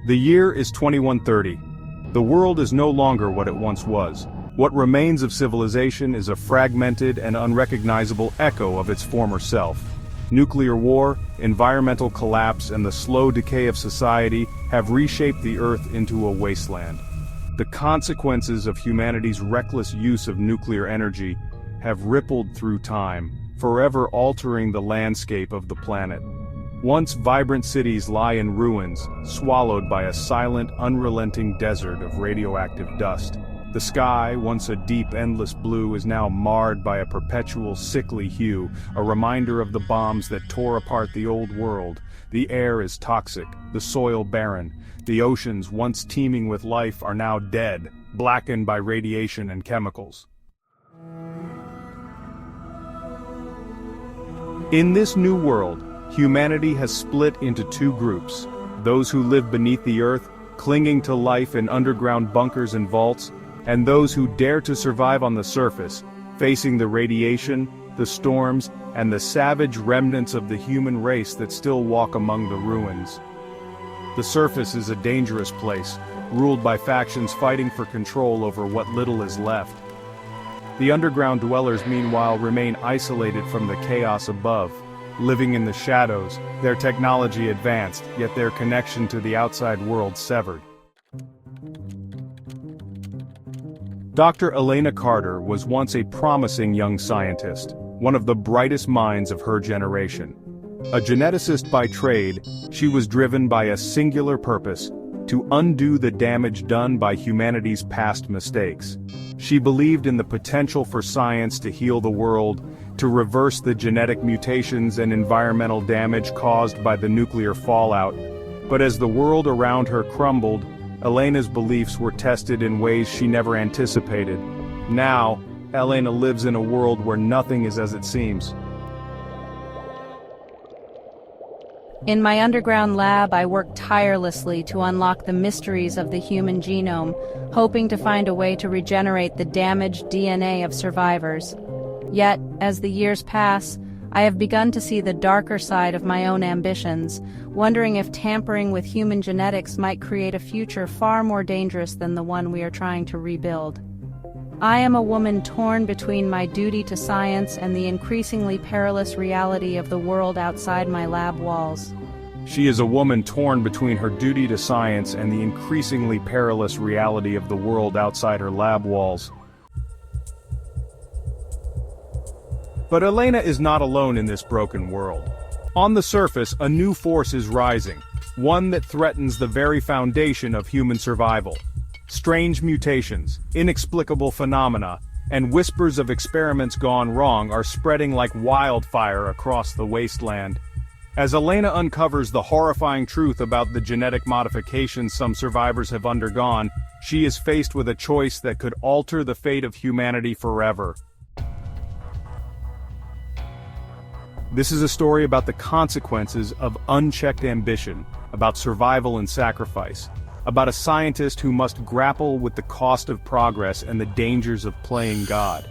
The year is 2130. The world is no longer what it once was. What remains of civilization is a fragmented and unrecognizable echo of its former self. Nuclear war, environmental collapse, and the slow decay of society have reshaped the Earth into a wasteland. The consequences of humanity's reckless use of nuclear energy have rippled through time, forever altering the landscape of the planet. Once vibrant cities lie in ruins, swallowed by a silent, unrelenting desert of radioactive dust. The sky, once a deep, endless blue, is now marred by a perpetual, sickly hue, a reminder of the bombs that tore apart the old world. The air is toxic, the soil barren. The oceans, once teeming with life, are now dead, blackened by radiation and chemicals. In this new world, humanity has split into two groups: those who live beneath the earth, clinging to life in underground bunkers and vaults, and those who dare to survive on the surface, facing the radiation, the storms, and the savage remnants of the human race that still walk among the ruins. The surface is a dangerous place, ruled by factions fighting for control over what little is left. The underground dwellers, meanwhile, remain isolated from the chaos above. Living in the shadows, their technology advanced, yet their connection to the outside world severed. Dr. Elena Carter was once a promising young scientist, one of the brightest minds of her generation. A geneticist by trade, she was driven by a singular purpose: to undo the damage done by humanity's past mistakes. She believed in the potential for science to heal the world, to reverse the genetic mutations and environmental damage caused by the nuclear fallout. But as the world around her crumbled, Elena's beliefs were tested in ways she never anticipated. Now, Elena lives in a world where nothing is as it seems. In my underground lab, I work tirelessly to unlock the mysteries of the human genome, hoping to find a way to regenerate the damaged DNA of survivors. Yet, as the years pass, I have begun to see the darker side of my own ambitions, wondering if tampering with human genetics might create a future far more dangerous than the one we are trying to rebuild. I am a woman torn between my duty to science and the increasingly perilous reality of the world outside my lab walls. She is a woman torn between her duty to science and the increasingly perilous reality of the world outside her lab walls. But Elena is not alone in this broken world. On the surface, a new force is rising, one that threatens the very foundation of human survival. Strange mutations, inexplicable phenomena, and whispers of experiments gone wrong are spreading like wildfire across the wasteland. As Elena uncovers the horrifying truth about the genetic modifications some survivors have undergone, she is faced with a choice that could alter the fate of humanity forever. This is a story about the consequences of unchecked ambition, about survival and sacrifice, about a scientist who must grapple with the cost of progress and the dangers of playing God.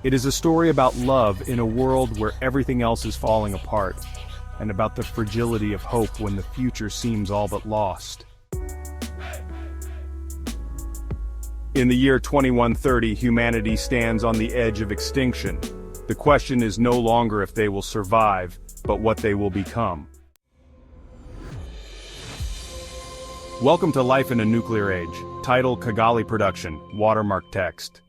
It is a story about love in a world where everything else is falling apart, and about the fragility of hope when the future seems all but lost. In the year 2130, humanity stands on the edge of extinction. The question is no longer if they will survive, but what they will become. Welcome to Life in a Nuclear Age. Title: Kigali Production. Watermark text.